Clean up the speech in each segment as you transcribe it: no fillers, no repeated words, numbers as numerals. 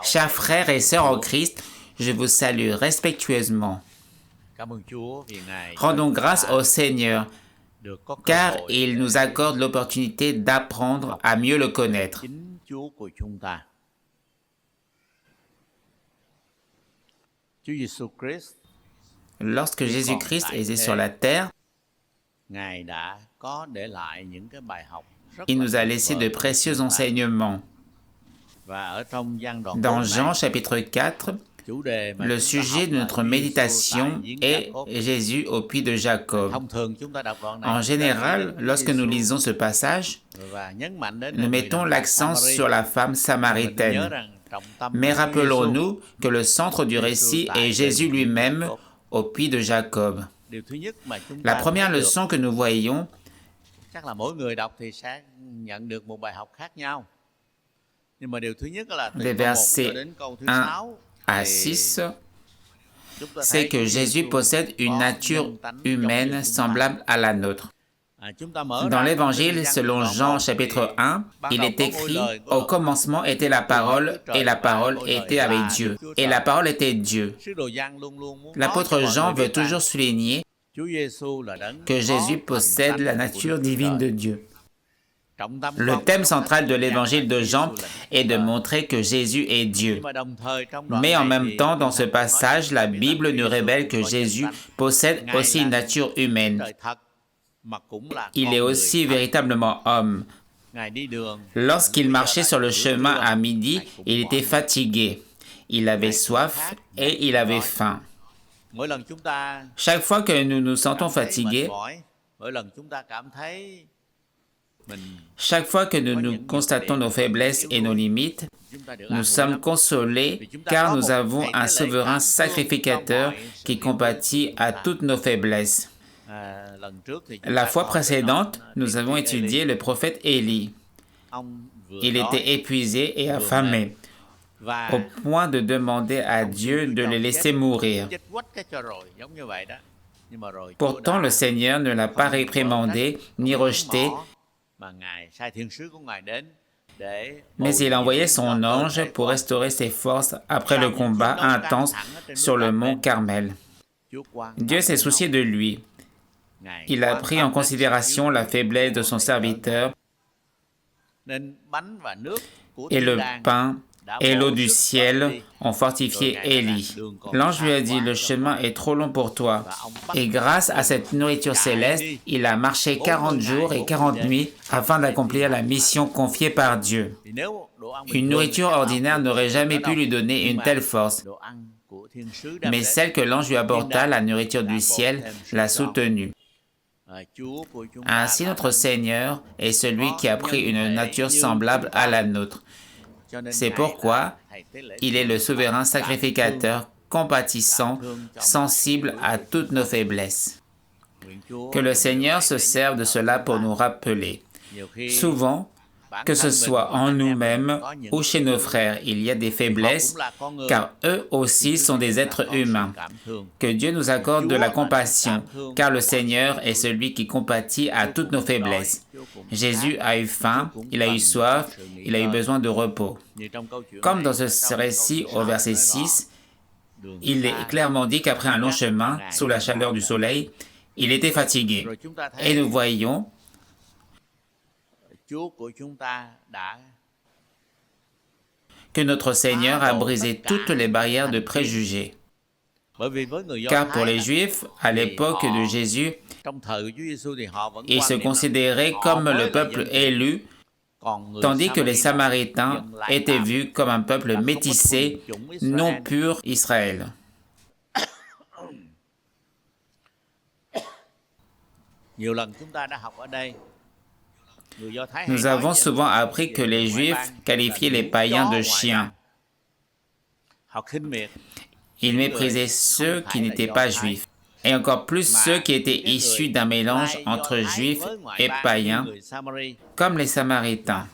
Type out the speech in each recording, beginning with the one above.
Chers frères et sœurs en Christ, je vous salue respectueusement. Rendons grâce au Seigneur, car il nous accorde l'opportunité d'apprendre à mieux le connaître. Lorsque Jésus-Christ était sur la terre, il nous a laissé de précieux enseignements. Dans Jean chapitre 4, le sujet de notre méditation est Jésus au puits de Jacob. En général, lorsque nous lisons ce passage, nous mettons l'accent sur la femme samaritaine. Mais rappelons-nous que le centre du récit est Jésus lui-même au puits de Jacob. La première leçon que nous voyons, des versets 1 à 6, c'est que Jésus possède une nature humaine semblable à la nôtre. Dans l'Évangile, selon Jean chapitre 1, il est écrit « Au commencement était la parole, et la parole était avec Dieu, et la parole était Dieu ». L'apôtre Jean veut toujours souligner que Jésus possède la nature divine de Dieu. Le thème central de l'Évangile de Jean est de montrer que Jésus est Dieu. Mais en même temps, dans ce passage, la Bible nous révèle que Jésus possède aussi une nature humaine. Il est aussi véritablement homme. Lorsqu'il marchait sur le chemin à midi, il était fatigué. Il avait soif et il avait faim. Chaque fois que nous nous sentons fatigués, chaque fois que nous constatons nos faiblesses et nos limites, nous sommes consolés car nous avons un souverain sacrificateur qui compatit à toutes nos faiblesses. La fois précédente, nous avons étudié le prophète Élie. Il était épuisé et affamé, au point de demander à Dieu de le laisser mourir. Pourtant, le Seigneur ne l'a pas réprimandé ni rejeté, mais il a envoyé son ange pour restaurer ses forces après le combat intense sur le mont Carmel. Dieu s'est soucié de lui. Il a pris en considération la faiblesse de son serviteur et le pain et l'eau du ciel ont fortifié Élie. L'ange lui a dit, le chemin est trop long pour toi. Et grâce à cette nourriture céleste, il a marché 40 jours et 40 nuits afin d'accomplir la mission confiée par Dieu. Une nourriture ordinaire n'aurait jamais pu lui donner une telle force. Mais celle que l'ange lui apporta, la nourriture du ciel, l'a soutenue. Ainsi notre Seigneur est celui qui a pris une nature semblable à la nôtre. C'est pourquoi il est le souverain sacrificateur, compatissant, sensible à toutes nos faiblesses. Que le Seigneur se serve de cela pour nous rappeler. Souvent, que ce soit en nous-mêmes ou chez nos frères, il y a des faiblesses, car eux aussi sont des êtres humains. Que Dieu nous accorde de la compassion, car le Seigneur est celui qui compatit à toutes nos faiblesses. Jésus a eu faim, il a eu soif, il a eu besoin de repos. Comme dans ce récit au verset 6, il est clairement dit qu'après un long chemin, sous la chaleur du soleil, il était fatigué. Et nous voyons que notre Seigneur a brisé toutes les barrières de préjugés. Car pour les Juifs, à l'époque de Jésus, ils se considéraient comme le peuple élu, tandis que les Samaritains étaient vus comme un peuple métissé, non pur Israël. Nous avons souvent appris que les Juifs qualifiaient les païens de chiens. Ils méprisaient ceux qui n'étaient pas juifs, et encore plus ceux qui étaient issus d'un mélange entre juifs et païens, comme les Samaritains.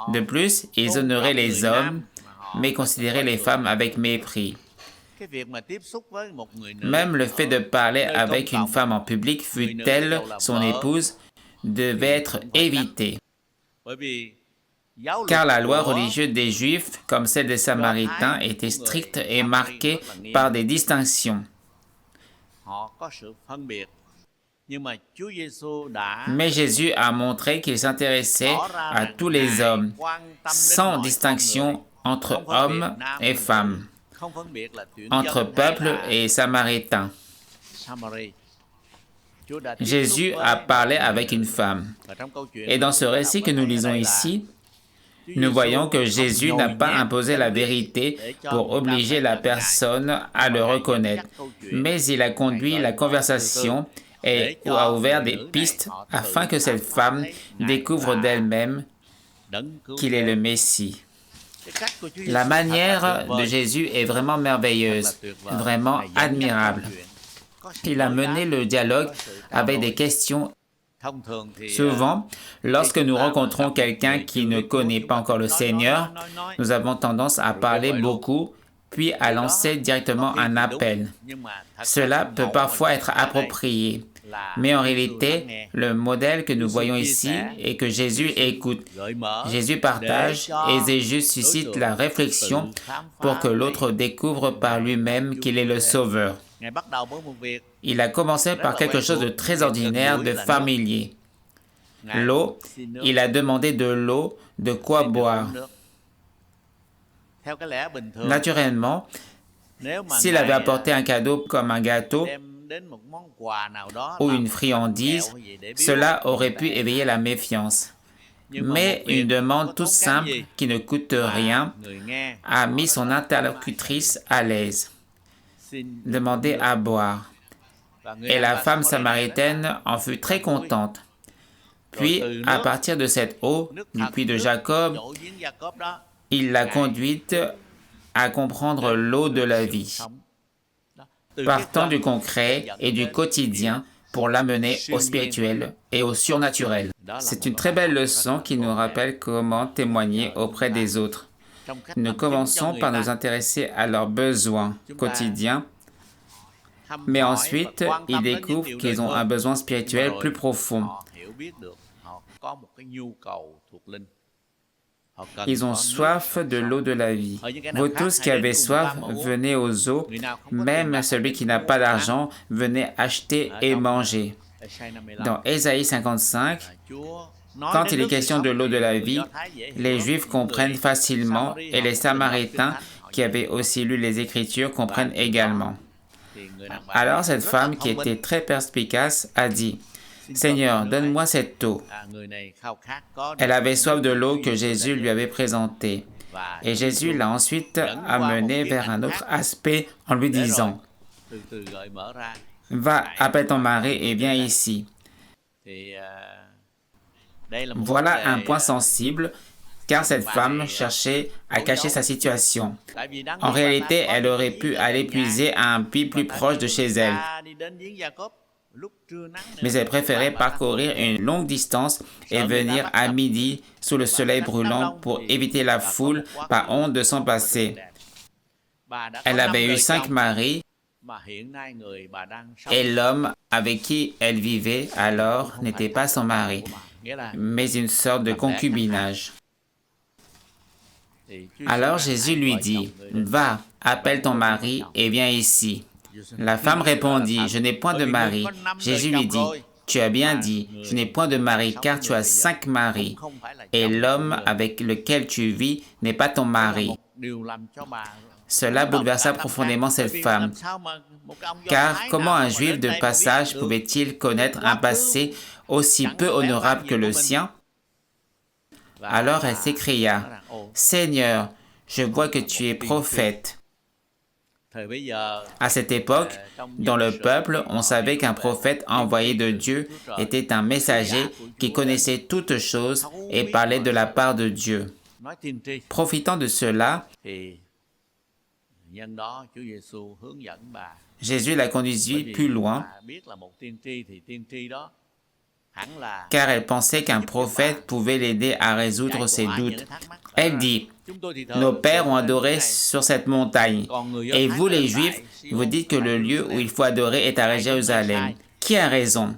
De plus, ils honoraient les hommes, mais considéraient les femmes avec mépris. Même le fait de parler avec une femme en public, fût-elle son épouse, devait être évité. car la loi religieuse des Juifs, comme celle des Samaritains, était stricte et marquée par des distinctions. Mais Jésus a montré qu'il s'intéressait à tous les hommes, sans distinction entre hommes et femmes, entre peuples et Samaritains. Jésus a parlé avec une femme. Et dans ce récit que nous lisons ici, nous voyons que Jésus n'a pas imposé la vérité pour obliger la personne à le reconnaître, mais il a conduit la conversation et a ouvert des pistes afin que cette femme découvre d'elle-même qu'il est le Messie. La manière de Jésus est vraiment merveilleuse, vraiment admirable. Il a mené le dialogue avec des questions. Souvent, lorsque nous rencontrons quelqu'un qui ne connaît pas encore le Seigneur, nous avons tendance à parler beaucoup, puis à lancer directement un appel. Cela peut parfois être approprié, mais en réalité, le modèle que nous voyons ici est que Jésus écoute. Jésus partage et Jésus suscite la réflexion pour que l'autre découvre par lui-même qu'il est le Sauveur. Il a commencé par quelque chose de très ordinaire, de familier. L'eau, il a demandé de l'eau, de quoi boire. Naturellement, s'il avait apporté un cadeau comme un gâteau ou une friandise, cela aurait pu éveiller la méfiance. Mais une demande toute simple qui ne coûte rien a mis son interlocutrice à l'aise. Demander à boire. Et la femme samaritaine en fut très contente. Puis, à partir de cette eau, du puits de Jacob, il l'a conduite à comprendre l'eau de la vie, partant du concret et du quotidien pour l'amener au spirituel et au surnaturel. C'est une très belle leçon qui nous rappelle comment témoigner auprès des autres. Nous commençons par nous intéresser à leurs besoins quotidiens, mais ensuite, ils découvrent qu'ils ont un besoin spirituel plus profond. Ils ont soif de l'eau de la vie. Vous tous qui avez soif, venez aux eaux. Même celui qui n'a pas d'argent, venez acheter et manger. Dans Ésaïe 55, quand il est question de l'eau de la vie, les Juifs comprennent facilement et les Samaritains, qui avaient aussi lu les Écritures, comprennent également. Alors cette femme, qui était très perspicace, a dit, « Seigneur, donne-moi cette eau. » Elle avait soif de l'eau que Jésus lui avait présentée. Et Jésus l'a ensuite amenée vers un autre aspect en lui disant, « Va, appelle ton mari et viens ici. » Voilà un point sensible, car cette femme cherchait à cacher sa situation. En réalité, elle aurait pu aller puiser à un puits plus proche de chez elle. Mais elle préférait parcourir une longue distance et venir à midi sous le soleil brûlant pour éviter la foule par honte de s'en passer. Elle avait eu 5 maris et l'homme avec qui elle vivait alors n'était pas son mari, mais une sorte de concubinage. Alors Jésus lui dit, « Va, appelle ton mari et viens ici. » La femme répondit, « Je n'ai point de mari. » Jésus lui dit, « Tu as bien dit, je n'ai point de mari, car tu as 5 maris, et l'homme avec lequel tu vis n'est pas ton mari. » Cela bouleversa profondément cette femme, car comment un juif de passage pouvait-il connaître un passé aussi peu honorable que le sien? Alors elle s'écria, « Seigneur, je vois que tu es prophète. » À cette époque, dans le peuple, on savait qu'un prophète envoyé de Dieu était un messager qui connaissait toutes choses et parlait de la part de Dieu. Profitant de cela, Jésus la conduisit plus loin, car elle pensait qu'un prophète pouvait l'aider à résoudre ses doutes. Elle dit, « Nos pères ont adoré sur cette montagne, et vous les Juifs, vous dites que le lieu où il faut adorer est à Jérusalem. Qui a raison?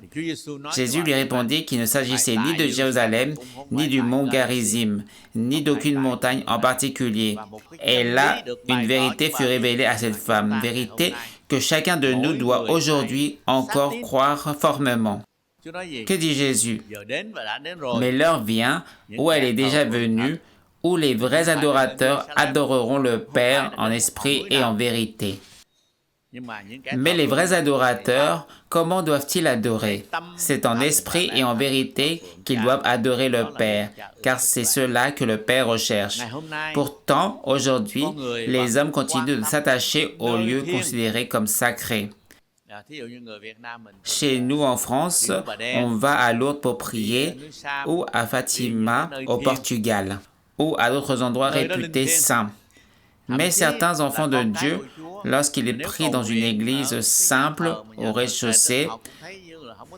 Jésus lui répondit qu'il ne s'agissait ni de Jérusalem, ni du mont Garizim, ni d'aucune montagne en particulier. Et là, une vérité fut révélée à cette femme, vérité que chacun de nous doit aujourd'hui encore croire formellement. Que dit Jésus? Mais l'heure vient, où elle est déjà venue, où les vrais adorateurs adoreront le Père en esprit et en vérité. Mais les vrais adorateurs, comment doivent-ils adorer? C'est en esprit et en vérité qu'ils doivent adorer le Père, car c'est cela que le Père recherche. Pourtant, aujourd'hui, les hommes continuent de s'attacher aux lieux considérés comme sacrés. Chez nous en France, on va à Lourdes pour prier, ou à Fatima au Portugal, ou à d'autres endroits réputés saints. Mais certains enfants de Dieu, lorsqu'ils prient dans une église simple au rez-de-chaussée,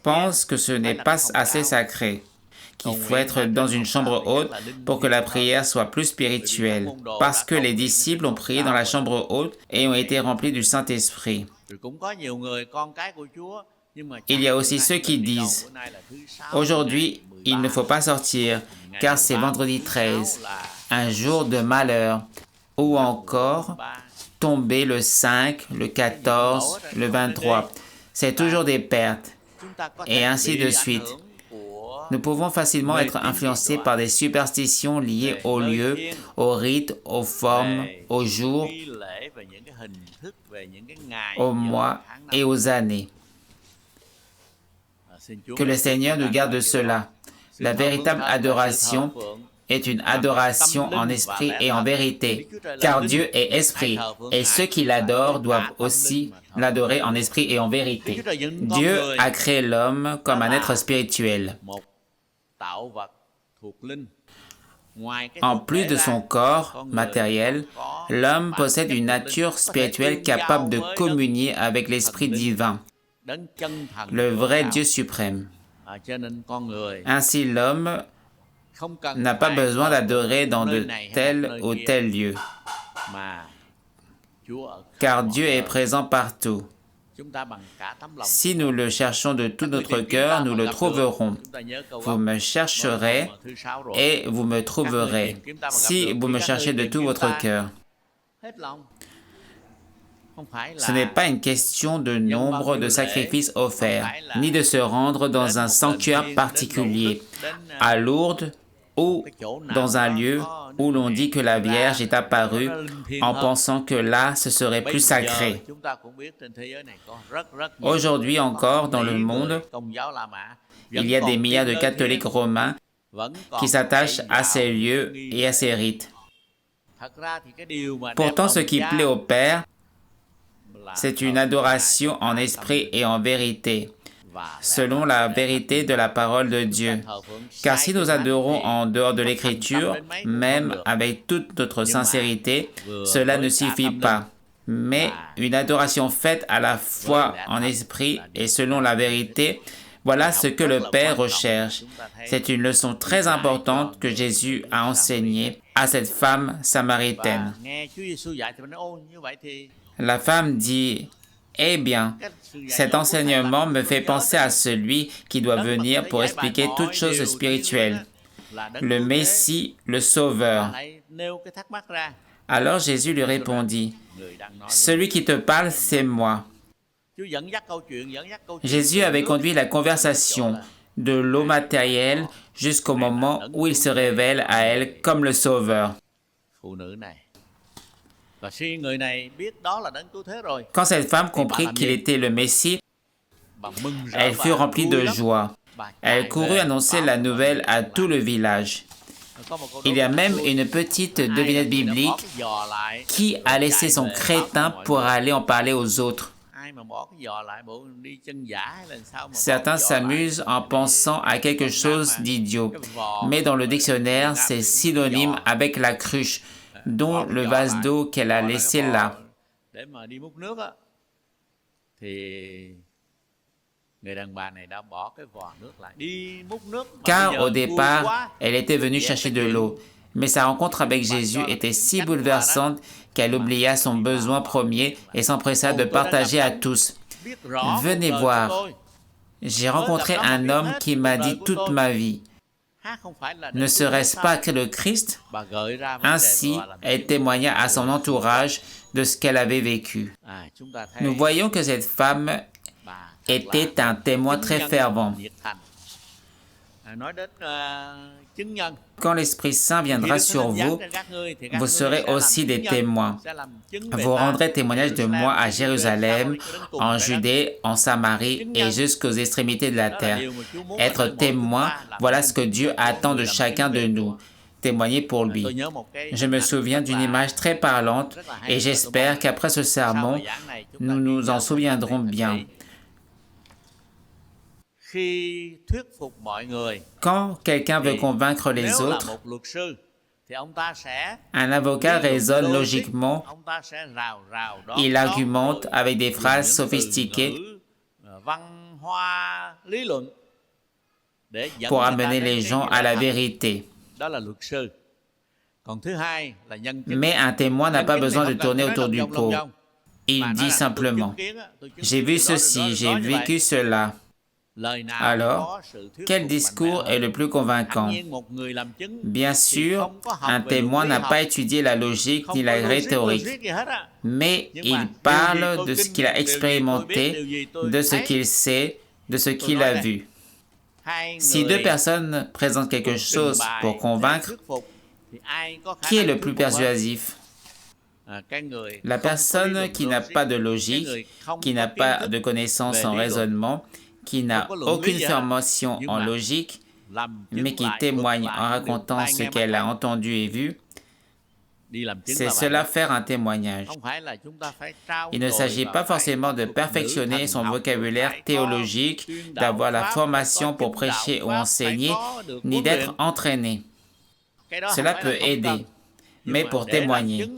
pensent que ce n'est pas assez sacré, qu'il faut être dans une chambre haute pour que la prière soit plus spirituelle, parce que les disciples ont prié dans la chambre haute et ont été remplis du Saint-Esprit. Il y a aussi ceux qui disent « Aujourd'hui, il ne faut pas sortir, car c'est vendredi 13, un jour de malheur. » Ou encore « Tomber le 5, le 14, le 23. » C'est toujours des pertes. Et ainsi de suite. Nous pouvons facilement être influencés par des superstitions liées aux lieux, aux rites, aux formes, aux jours, aux mois et aux années. Que le Seigneur nous garde de cela. La véritable adoration est une adoration en esprit et en vérité, car Dieu est esprit, et ceux qui l'adorent doivent aussi l'adorer en esprit et en vérité. Dieu a créé l'homme comme un être spirituel. En plus de son corps matériel, l'homme possède une nature spirituelle capable de communier avec l'Esprit divin, le vrai Dieu suprême. Ainsi, l'homme n'a pas besoin d'adorer dans de tels ou tels lieux, car Dieu est présent partout. Si nous le cherchons de tout notre cœur, nous le trouverons. Vous me chercherez et vous me trouverez, si vous me cherchez de tout votre cœur. Ce n'est pas une question de nombre de sacrifices offerts, ni de se rendre dans un sanctuaire particulier, à Lourdes ou dans un lieu où l'on dit que la Vierge est apparue en pensant que là, ce serait plus sacré. Aujourd'hui encore, dans le monde, il y a des milliards de catholiques romains qui s'attachent à ces lieux et à ces rites. Pourtant, ce qui plaît au Père, c'est une adoration en esprit et en vérité, selon la vérité de la parole de Dieu. Car si nous adorons en dehors de l'Écriture, même avec toute notre sincérité, cela ne suffit pas. Mais une adoration faite à la fois en esprit et selon la vérité, voilà ce que le Père recherche. C'est une leçon très importante que Jésus a enseignée à cette femme samaritaine. La femme dit « Eh bien, cet enseignement me fait penser à celui qui doit venir pour expliquer toutes choses spirituelles, le Messie, le Sauveur. » Alors Jésus lui répondit « Celui qui te parle, c'est moi. » Jésus avait conduit la conversation de l'eau matérielle jusqu'au moment où il se révèle à elle comme le Sauveur. Quand cette femme comprit qu'il était le Messie, elle fut remplie de joie. Elle courut annoncer la nouvelle à tout le village. Il y a même une petite devinette biblique qui a laissé son crétin pour aller en parler aux autres. Certains s'amusent en pensant à quelque chose d'idiot, mais dans le dictionnaire, c'est synonyme avec la cruche, dont le vase d'eau qu'elle a laissé là. Car au départ, elle était venue chercher de l'eau, mais sa rencontre avec Jésus était si bouleversante qu'elle oublia son besoin premier et s'empressa de partager à tous. « Venez voir, J'ai rencontré un homme qui m'a dit toute ma vie, ne serait-ce pas que le Christ, ainsi elle témoigna à son entourage de ce qu'elle avait vécu. Nous voyons que cette femme était un témoin très fervent. Quand l'Esprit Saint viendra sur vous, vous serez aussi des témoins. Vous rendrez témoignage de moi à Jérusalem, en Judée, en Samarie et jusqu'aux extrémités de la terre. Être témoin, voilà ce que Dieu attend de chacun de nous. Témoigner pour lui. Je me souviens d'une image très parlante et j'espère qu'après ce sermon, nous nous en souviendrons bien. Quand quelqu'un veut convaincre les autres, un avocat raisonne logiquement, il argumente avec des phrases sophistiquées pour amener les gens à la vérité. Mais un témoin n'a pas besoin de tourner autour du pot. Il dit simplement, « J'ai vu ceci, j'ai vécu cela. » Alors, quel discours est le plus convaincant? Bien sûr, un témoin n'a pas étudié la logique ni la rhétorique, mais il parle de ce qu'il a expérimenté, de ce qu'il sait, de ce qu'il a vu. Si deux personnes présentent quelque chose pour convaincre, qui est le plus persuasif? La personne qui n'a pas de logique, qui n'a pas de connaissance en raisonnement, qui n'a aucune formation en logique, mais qui témoigne en racontant ce qu'elle a entendu et vu, c'est cela faire un témoignage. Il ne s'agit pas forcément de perfectionner son vocabulaire théologique, d'avoir la formation pour prêcher ou enseigner, ni d'être entraîné. Cela peut aider, mais pour témoigner,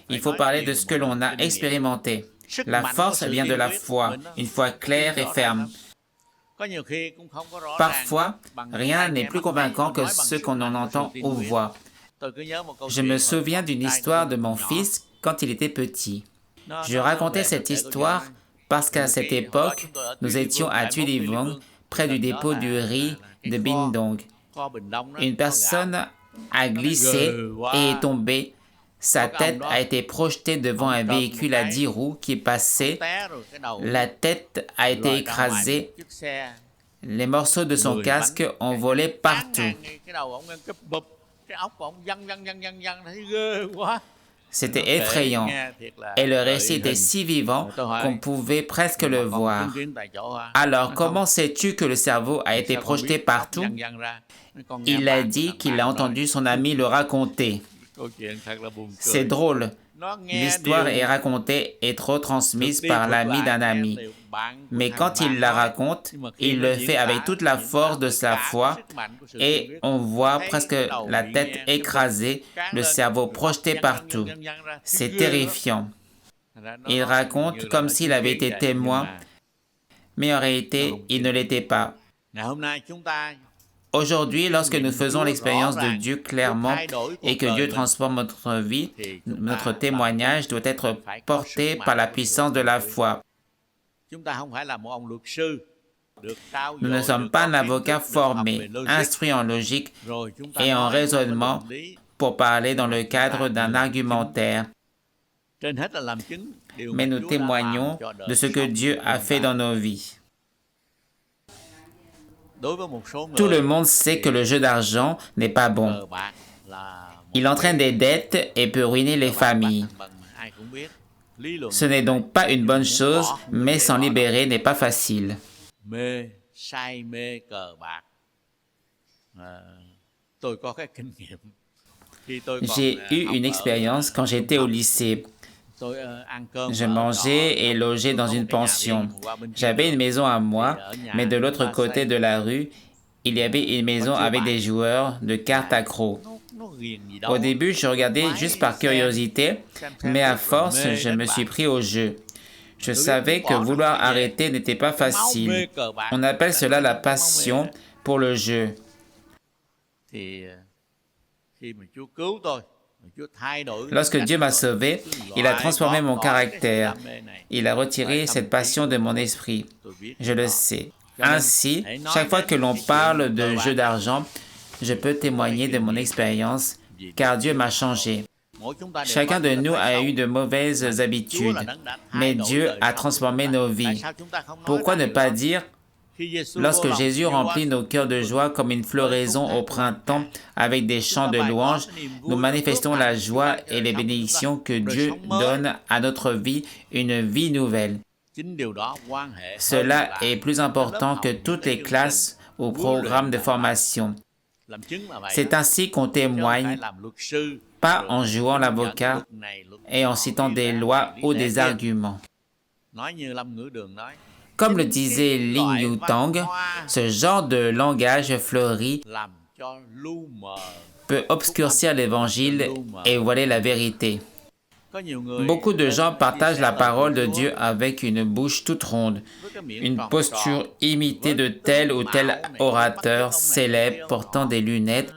il faut parler de ce que l'on a expérimenté. La force vient de la foi, une foi claire et ferme. Parfois, rien n'est plus convaincant que ce qu'on en entend ou voit. Je me souviens d'une histoire de mon fils quand il était petit. Je racontais cette histoire parce qu'à cette époque, nous étions à Tuy Đi Vung, près du dépôt du riz de Binh Dong. Une personne a glissé et est tombée. Sa tête a été projetée devant un véhicule à 10 roues qui passait. La tête a été écrasée. Les morceaux de son casque ont volé partout. C'était effrayant. Et le récit était si vivant qu'on pouvait presque le voir. Alors, comment sais-tu que le cerveau a été projeté partout? Il a dit qu'il a entendu son ami le raconter. C'est drôle. L'histoire est racontée et retransmise par l'ami d'un ami. Mais quand il la raconte, il le fait avec toute la force de sa foi et on voit presque la tête écrasée, le cerveau projeté partout. C'est terrifiant. Il raconte comme s'il avait été témoin, mais en réalité, il ne l'était pas. Aujourd'hui, lorsque nous faisons l'expérience de Dieu clairement et que Dieu transforme notre vie, notre témoignage doit être porté par la puissance de la foi. Nous ne sommes pas un avocat formé, instruit en logique et en raisonnement pour parler dans le cadre d'un argumentaire. Mais nous témoignons de ce que Dieu a fait dans nos vies. Tout le monde sait que le jeu d'argent n'est pas bon. Il entraîne des dettes et peut ruiner les familles. Ce n'est donc pas une bonne chose, mais s'en libérer n'est pas facile. J'ai eu une expérience quand j'étais au lycée. Je mangeais et logeais dans une pension. J'avais une maison à moi, mais de l'autre côté de la rue, il y avait une maison avec des joueurs de cartes accros. Au début, je regardais juste par curiosité, mais à force, je me suis pris au jeu. Je savais que vouloir arrêter n'était pas facile. On appelle cela la passion pour le jeu. Lorsque Dieu m'a sauvé, il a transformé mon caractère. Il a retiré cette passion de mon esprit. Je le sais. Ainsi, chaque fois que l'on parle de jeu d'argent, je peux témoigner de mon expérience, car Dieu m'a changé. Chacun de nous a eu de mauvaises habitudes, mais Dieu a transformé nos vies. Pourquoi ne pas dire, lorsque Jésus remplit nos cœurs de joie comme une floraison au printemps avec des chants de louanges, nous manifestons la joie et les bénédictions que Dieu donne à notre vie, une vie nouvelle. Cela est plus important que toutes les classes ou programmes de formation. C'est ainsi qu'on témoigne, pas en jouant l'avocat et en citant des lois ou des arguments. Comme le disait Linh Yu-tang, ce genre de langage fleuri peut obscurcir l'Évangile et voiler la vérité. Beaucoup de gens partagent la parole de Dieu avec une bouche toute ronde, une posture imitée de tel ou tel orateur célèbre portant des lunettes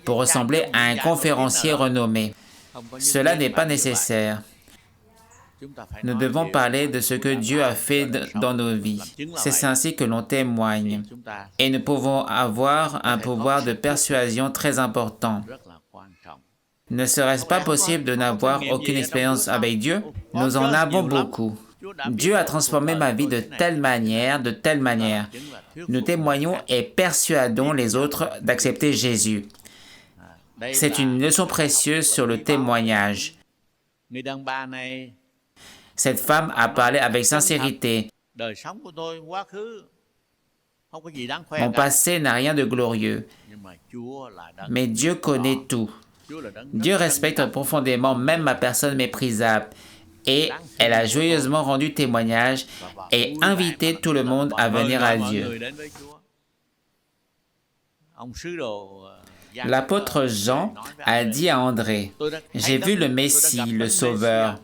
pour ressembler à un conférencier renommé. Cela n'est pas nécessaire. Nous devons parler de ce que Dieu a fait dans nos vies. C'est ainsi que l'on témoigne. Et nous pouvons avoir un pouvoir de persuasion très important. Ne serait-ce pas possible de n'avoir aucune expérience avec Dieu? Nous en avons beaucoup. Dieu a transformé ma vie de telle manière. Nous témoignons et persuadons les autres d'accepter Jésus. C'est une leçon précieuse sur le témoignage. Cette femme a parlé avec sincérité. Mon passé n'a rien de glorieux, mais Dieu connaît tout. Dieu respecte profondément même ma personne méprisable et elle a joyeusement rendu témoignage et invité tout le monde à venir à Dieu. L'apôtre Jean a dit à André, « J'ai vu le Messie, le Sauveur,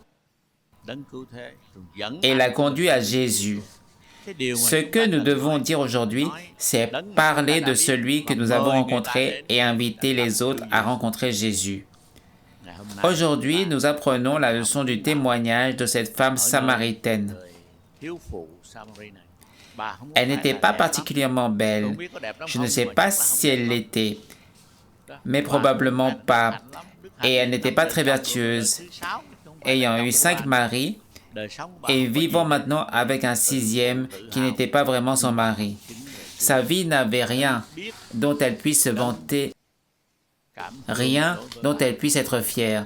et l'a conduit à Jésus. » Ce que nous devons dire aujourd'hui, c'est parler de celui que nous avons rencontré et inviter les autres à rencontrer Jésus. Aujourd'hui, nous apprenons la leçon du témoignage de cette femme samaritaine. Elle n'était pas particulièrement belle. Je ne sais pas si elle l'était, mais probablement pas. Et elle n'était pas très vertueuse. Ayant eu 5 maris, et vivant maintenant avec un 6e qui n'était pas vraiment son mari. Sa vie n'avait rien dont elle puisse se vanter, rien dont elle puisse être fière,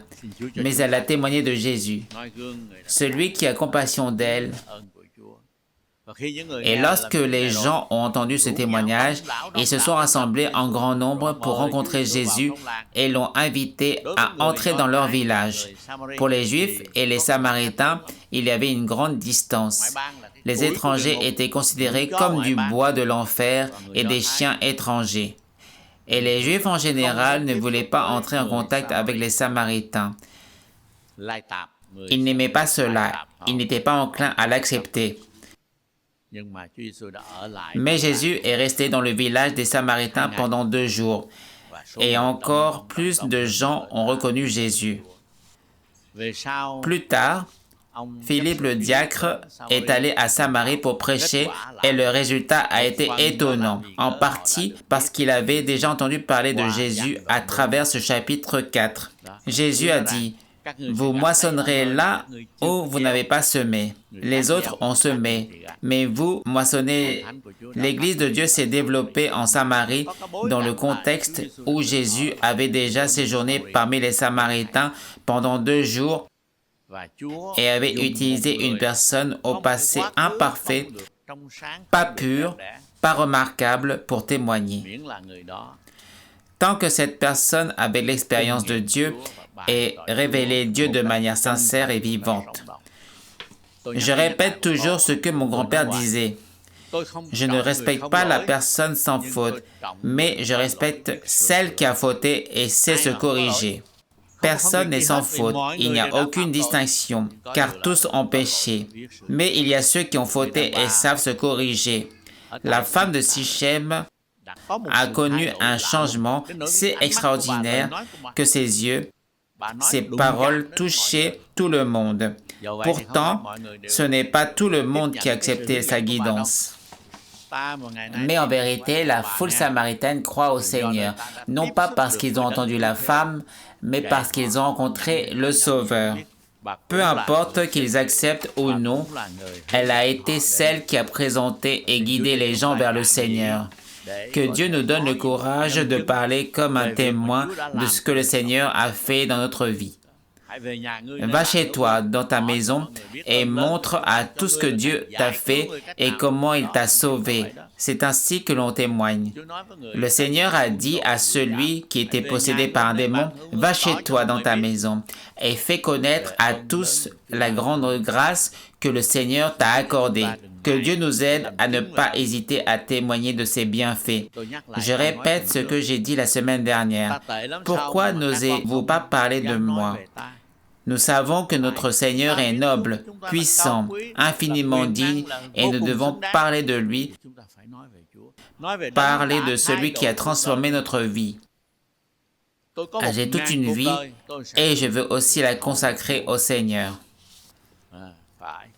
mais elle a témoigné de Jésus, celui qui a compassion d'elle. Et lorsque les gens ont entendu ce témoignage, ils se sont rassemblés en grand nombre pour rencontrer Jésus et l'ont invité à entrer dans leur village. Pour les Juifs et les Samaritains, il y avait une grande distance. Les étrangers étaient considérés comme du bois de l'enfer et des chiens étrangers. Et les Juifs en général ne voulaient pas entrer en contact avec les Samaritains. Ils n'aimaient pas cela, ils n'étaient pas enclins à l'accepter. Mais Jésus est resté dans le village des Samaritains pendant 2 jours, et encore plus de gens ont reconnu Jésus. Plus tard, Philippe le diacre est allé à Samarie pour prêcher et le résultat a été étonnant, en partie parce qu'il avait déjà entendu parler de Jésus à travers ce chapitre 4. Jésus a dit, « Vous moissonnerez là où vous n'avez pas semé. Les autres ont semé, mais vous moissonnez. » L'Église de Dieu s'est développée en Samarie dans le contexte où Jésus avait déjà séjourné parmi les Samaritains pendant 2 jours et avait utilisé une personne au passé imparfait, pas pure, pas remarquable pour témoigner. Tant que cette personne avait l'expérience de Dieu et révélait Dieu de manière sincère et vivante. Je répète toujours ce que mon grand-père disait. Je ne respecte pas la personne sans faute, mais je respecte celle qui a fauté et sait se corriger. Personne n'est sans faute, il n'y a aucune distinction, car tous ont péché. Mais il y a ceux qui ont fauté et savent se corriger. La femme de Sichem a connu un changement si extraordinaire que ses yeux Ces paroles touchaient tout le monde. Pourtant, ce n'est pas tout le monde qui a accepté sa guidance. Mais en vérité, la foule samaritaine croit au Seigneur, non pas parce qu'ils ont entendu la femme, mais parce qu'ils ont rencontré le Sauveur. Peu importe qu'ils acceptent ou non, elle a été celle qui a présenté et guidé les gens vers le Seigneur. Que Dieu nous donne le courage de parler comme un témoin de ce que le Seigneur a fait dans notre vie. Va chez toi, dans ta maison, et montre à tout ce que Dieu t'a fait et comment il t'a sauvé. C'est ainsi que l'on témoigne. Le Seigneur a dit à celui qui était possédé par un démon, « Va chez toi dans ta maison et fais connaître à tous la grande grâce que le Seigneur t'a accordée. » Que Dieu nous aide à ne pas hésiter à témoigner de ses bienfaits. Je répète ce que j'ai dit la semaine dernière. Pourquoi n'osez-vous pas parler de moi? Nous savons que notre Seigneur est noble, puissant, infiniment digne et nous devons parler de lui, parler de celui qui a transformé notre vie. J'ai toute une vie et je veux aussi la consacrer au Seigneur.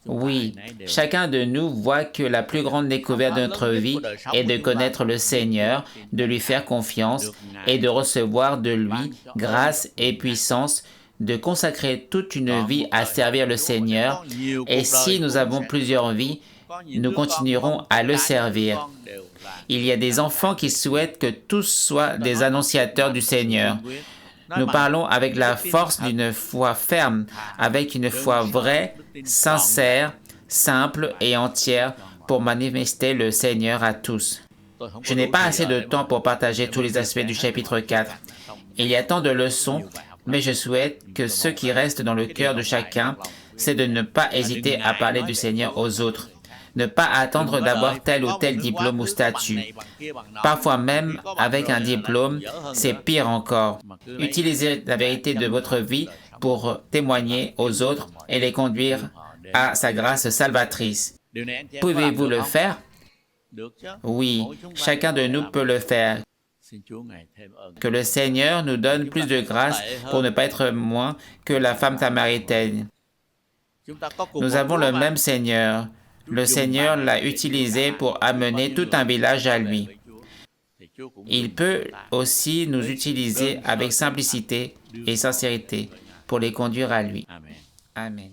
Oui, chacun de nous voit que la plus grande découverte de notre vie est de connaître le Seigneur, de lui faire confiance et de recevoir de lui grâce et puissance, de consacrer toute une vie à servir le Seigneur. Et si nous avons plusieurs vies, nous continuerons à le servir. Il y a des enfants qui souhaitent que tous soient des annonciateurs du Seigneur. Nous parlons avec la force d'une foi ferme, avec une foi vraie, sincère, simple et entière pour manifester le Seigneur à tous. Je n'ai pas assez de temps pour partager tous les aspects du chapitre 4. Il y a tant de leçons, mais je souhaite que ce qui reste dans le cœur de chacun, c'est de ne pas hésiter à parler du Seigneur aux autres. Ne pas attendre d'avoir tel ou tel diplôme ou statut. Parfois même, avec un diplôme, c'est pire encore. Utilisez la vérité de votre vie pour témoigner aux autres et les conduire à sa grâce salvatrice. Pouvez-vous le faire? Oui, chacun de nous peut le faire. Que le Seigneur nous donne plus de grâce pour ne pas être moins que la femme samaritaine. Nous avons le même Seigneur. Le Seigneur l'a utilisé pour amener tout un village à lui. Il peut aussi nous utiliser avec simplicité et sincérité pour les conduire à lui. Amen.